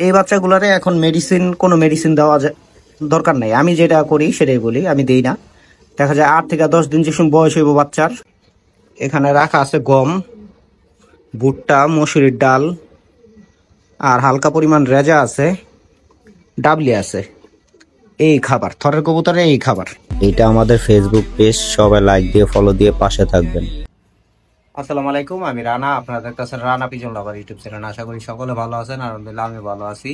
এই বাচ্চাগুলারে এখন কোনো মেডিসিন দেওয়া দরকার নাই। আমি যেটা করি সেটাই বলি, আমি দেই না। দেখা যায় 8 থেকে 10 দিন যে সময় বয়স হইব বাচ্চার, এখানে রাখা আছে গম, ভুট্টা, মসুরির ডাল, আর হালকা পরিমাণ রেজা আছে, ডাবলি আছে। এই খাবার থরের কবুতরে এই খাবার। এটা আমাদের ফেসবুক পেজ, সবাই লাইক দিয়ে ফলো দিয়ে পাশে থাকবেন। আসসালামু আলাইকুম, আমি রানা। আপনারা দেখতেছেন Rana pigeon lover YouTube channel. আশা করি সকলে ভালো আছেন। আলহামদুলিল্লাহ আমি ভালো আছি।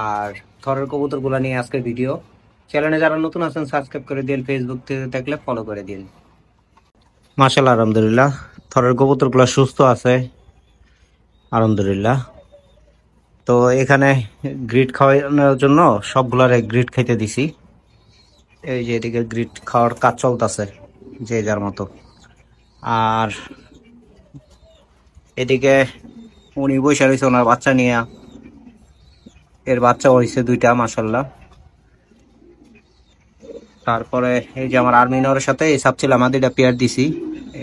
আর থরের কবুতরগুলো নিয়ে আজকের ভিডিও। চ্যানেলে যারা নতুন আছেন সাবস্ক্রাইব করে দিন, ফেসবুক থেকে দেখলে ফলো করে দিন। মাশাআল্লাহ, আলহামদুলিল্লাহ থরের কবুতরগুলো সুস্থ আছে আলহামদুলিল্লাহ। তো এখানে গ্রিড খাওয়ানোর জন্য সবগুলারে গ্রিড খাইতে দিছি। এই যে এদিকে গ্রিড খাওয়ার কাজ চলতেছে যে যার মতো। আর এদিকে উনি বসে রয়েছে ওনার বাচ্চা নিয়ে। এর বাচ্চা হয়েছে 2টা মাশাআল্লাহ। তারপরে এই যে আমার আর্মিনরের সাথে এই সাপচিলা মাদিটা পেয়ার দিছি।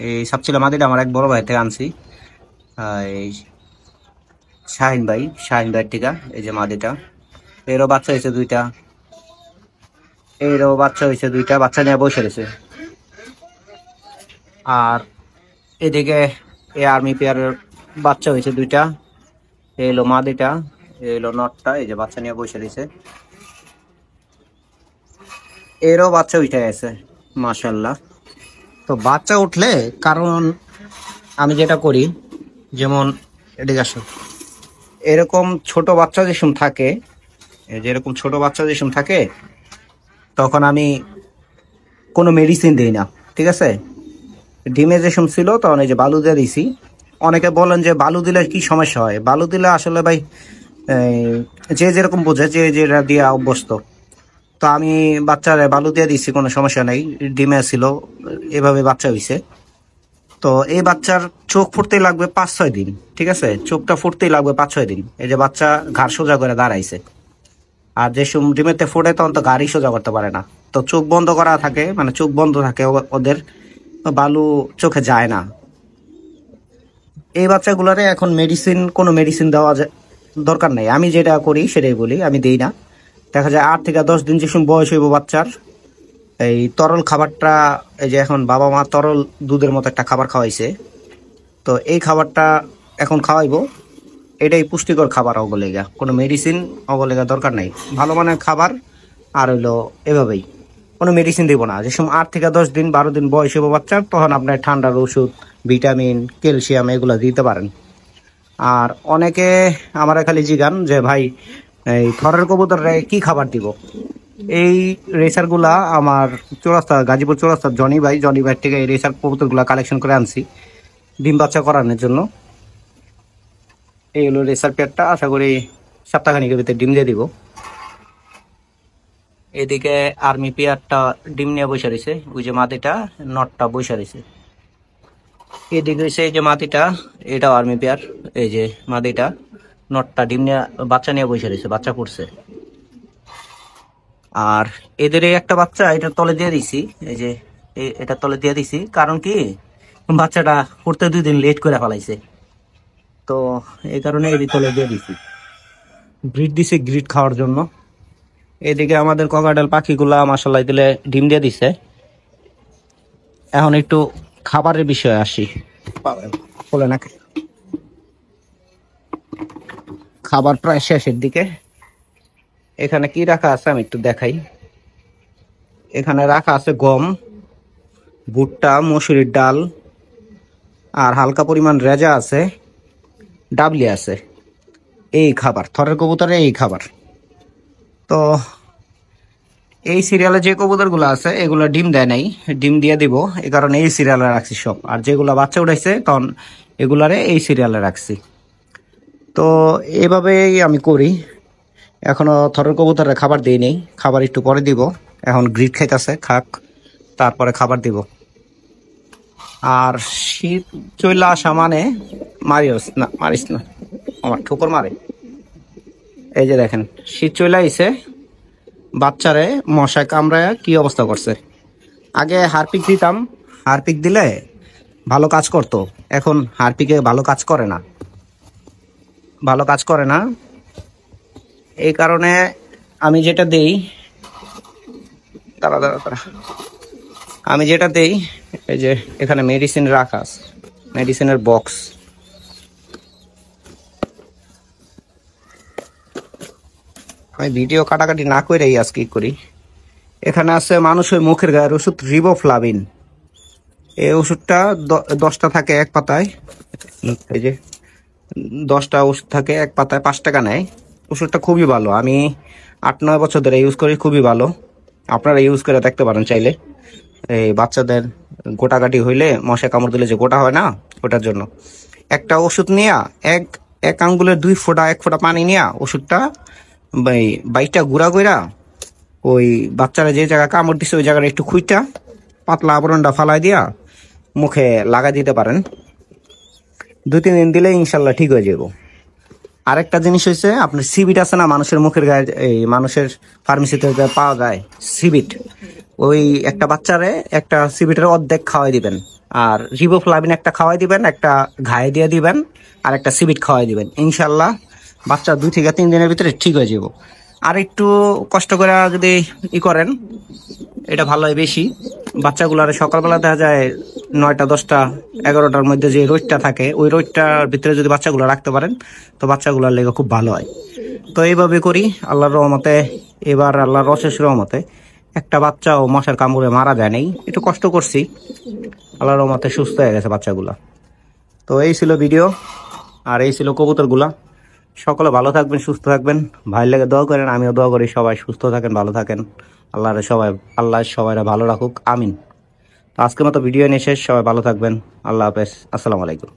এই সাপচিলা মাদিটা আমার এক বড় ভাই থেকে আনছি, এই শাহিন ভাই থেকে। এই যে মাদিটা, এরও বাচ্চা হয়েছে 2টা, এরও বাচ্চা হয়েছে 2টা, বাচ্চা নিয়ে বসে রয়েছে। আর এদিকে এই আর্মি পেয়ারের বাচ্চা হয়েছে 2টা, এই হলো মাদিটা, এই হলো নটটা। এই যে বাচ্চা নিয়ে বসে রয়েছে, এরও বাচ্চা উঠে গেছে মাশাআল্লাহ। তো বাচ্চা উঠলে, কারণ আমি যেটা করি, যেমন এদিকে আসো, এরকম ছোট বাচ্চা যেসম থাকে, যেরকম ছোট বাচ্চা যেসম থাকে, তখন আমি কোনো মেডিসিন দিই না, ঠিক আছে। ডিমে যেসম ছিল তখন এই যে বালু দিয়ে দিছি। অনেকে বলেন যে বালু দিলে কি সমস্যা হয়। বালু দিলে আসলে ভাই যে যেরকম বোঝে, যে যেটা দিয়ে অভ্যস্ত। তো আমি বাচ্চারে বালু দিয়ে দিছি, কোনো সমস্যা নেই। ডিমে ছিল, এভাবে বাচ্চা হইছে। তো এই বাচ্চার চোখ ফুটতেই লাগবে 5-6 দিন, ঠিক আছে। চোখটা ফুটতেই লাগবে 5-6 দিন। এই যে বাচ্চা ঘাড় সোজা করে দাঁড়াইছে। আর যে ডিমেতে ফোটে তখন তো গাড়ি সোজা করতে পারে না, তো চোখ বন্ধ করা থাকে, মানে চোখ বন্ধ থাকে ওদের, বালু চোখে যায় না। এই বাচ্চাগুলারে এখন কোনো মেডিসিন দেওয়া দরকার নাই। আমি যেটা করি সেটাই বলি, আমি দেই না। দেখা যায় 8 থেকে 10 দিন যে সময় বয়স হইব বাচ্চার, এই তরল খাবারটা, এই যে এখন বাবা মা তরল দুধের মতো একটা খাবার খাওয়াইছে, তো এই খাবারটা এখন খাওয়াইবো। এটাই পুষ্টিকর খাবার, অগলেগা কোনো মেডিসিন অগলেগা দরকার নাই। ভালো মানের খাবার। আর হইলো এভাবেই, কোনো মেডিসিন দিব না। যে সময় 8 থেকে 10 দিন 12 দিন বয়স হইব বাচ্চার, তখন আপনার ঠান্ডার ওষুধ, ভিটামিন, ক্যালসিয়াম এগুলো দিতে পারেন। আর অনেকে আমার খালি জিগান যে ভাই এই থরের কবুতরে কি খাবার দিব। এই রেসারগুলা আমার গাজীপুর চৌরাস্তার জনি ভাই থেকে এই রেসার কবুতরগুলা কালেকশন করে আনছি ডিম বাচ্চা করানোর জন্য। এই হলো রেসার পেয়ারটা, আশা করি সপ্তাহখানিকের ভিতরে ডিম দিয়ে দিব। এদিকে আর্মি পেয়ারটা ডিম নিয়ে বসে রয়েছে, ওই যে মাটিটা, নটটা বসে রয়েছে। এদিকে হচ্ছে এই যে মাটিটা, এটাও আর্মি পেয়ার। এই যে মাদিটা, নটটা ডিম নিয়ে বাচ্চা নিয়ে বসে রয়েছে, বাচ্চা পড়ছে। আর এদের এই একটা বাচ্চা এটার তলে দিয়ে দিছি, এই যে এটার তলে দিয়ে দিছি। কারণ কি, বাচ্চাটা পড়তে 2 দিন লেট করে ফেলাইছে, তো এই কারণে এর তলে দিয়ে দিছি। গ্রিড দিছি গ্রিড খাওয়ার জন্য। এদিকে আমাদের ককাটেল পাখিগুলা মাশাআল্লাহ দিলে ডিম দিয়ে দিছে। এখন একটু খাবারের বিষয়ে আসি। বলে না, খাবার প্রায় শেষের দিকে। এখানে কি রাখা আছে আমি একটু দেখাই। এখানে রাখা আছে গম, ভুট্টা, মসুরির ডাল, আর হালকা পরিমাণ রেজা আছে, ডাবলি আছে। এই খাবার থরের কবুতরে এই খাবার। তো এই সিরিয়ালে যে কবুতরগুলো আছে এগুলো ডিম দেয় নাই, ডিম দিয়ে দিব, এই কারণে এই সিরিয়ালে রাখছি সব। আর যেগুলো বাচ্চা উঠাইছে তখন এগুলারে এই সিরিয়ালে রাখছি। তো এভাবেই আমি করি। এখনো থরের কবুতরে খাবার দিই নেই, খাবার একটু পরে দিব। এখন গ্রিড খাইতেছে, খাক, তারপরে খাবার দিব। আর শীত চলে আসা মানে মারিস না, আমার ঠোকর মারে। এই যে দেখেন, শীত চলে আইছে, বাচ্চারে মশায় কামড়ায় কি অবস্থা করছে। আগে হারপিক দিতাম, হারপিক দিলে ভালো কাজ করতো, এখন হারপিকে ভালো কাজ করে না। ভালো কাজ করে না। এই কারণে আমি যেটা দেই, আমি যেটা দেই, এই যে এখানে মেডিসিন রাখা আছে, মেডিসিনের বক্স। আমি ভিডিও কাটাকাটি না করেই আজকে করি। এখানে আছে মানুষের মুখের গায়ের ওষুধ রিবোফ্লাভিন। এই ওষুধটা 10টা থাকে এক পাতায়। এই যে 10টা ওষুধ থাকে এক পাতায়, 5 টাকা নেয়। ওষুধটা খুবই ভালো, আমি 8-9 বছর ধরে ইউজ করি, খুবই ভালো। আপনারা ইউজ করে দেখতে পারেন চাইলে। এই বাচ্চাদের গোটাগাটি হইলে, মশা কামড় দিলে যে গোটা হয় না, ওটার জন্য একটা ওষুধ নিয়া এক আঙ্গুলের 2 ফোঁটা 1 ফোঁটা পানি নিয়া ওষুধটা বাইটা গুঁড়া কইরা ওই বাচ্চারা যে জায়গা কামড় দিচ্ছে ওই জায়গাটা একটু খুইটা পাতলা আবরণটা ফালাই দিয়া মুখে লাগা দিতে পারেন। 2-3 দিন দিলে ইনশাল্লাহ ঠিক হয়ে যাব। আরেকটা জিনিস হয়েছে, আপনার সিবিট আছে না মানুষের মুখের গায়ে, এই মানুষের ফার্মেসিতে পাওয়া যায় সিবিট, ওই একটা বাচ্চারে একটা সিবিটের অর্ধেক খাওয়াই দিবেন, আর রিবোফ্লাভিন একটা খাওয়াই দিবেন, একটা ঘায়ে দিয়ে দিবেন, আর একটা সিবিট খাওয়াই দিবেন। ইনশাল্লাহ বাচ্চা 2 থেকে 3 দিনের ভিতরে ঠিক হয়ে যাব। আর একটু কষ্ট করে যদি করেন এটা ভালো হয় বেশি। বাচ্চাগুলার সকালবেলা দেখা যায় 9টা 10টা 11টার মধ্যে যে রোদটা থাকে, ওই রোদটার ভিতরে যদি বাচ্চাগুলো রাখতে পারেন তো বাচ্চাগুলোর লেগে খুব ভালো হয়। তো এইভাবে করি আল্লাহর রহমতে। এবার আল্লাহর অশেষ রহমতে একটা বাচ্চাও মশার কামড়ে মারা যায় নাই। একটু কষ্ট করছি, আল্লাহর রহমতে সুস্থ হয়ে গেছে বাচ্চাগুলা। তো এই ছিল ভিডিও, আর এই ছিল কবুতরগুলা। সকলে ভালো থাকবেন, সুস্থ থাকবেন, ভাই লাগে দোয়া করেন, আমিও দোয়া করি সবাই সুস্থ থাকেন, ভালো থাকেন। আল্লাহ সবাইরা ভালো রাখুক, আমিন। তো আজকের মতো ভিডিও নিয়ে শেষ, সবাই ভালো থাকবেন, আল্লাহ হাফেজ, আসসালামু আলাইকুম।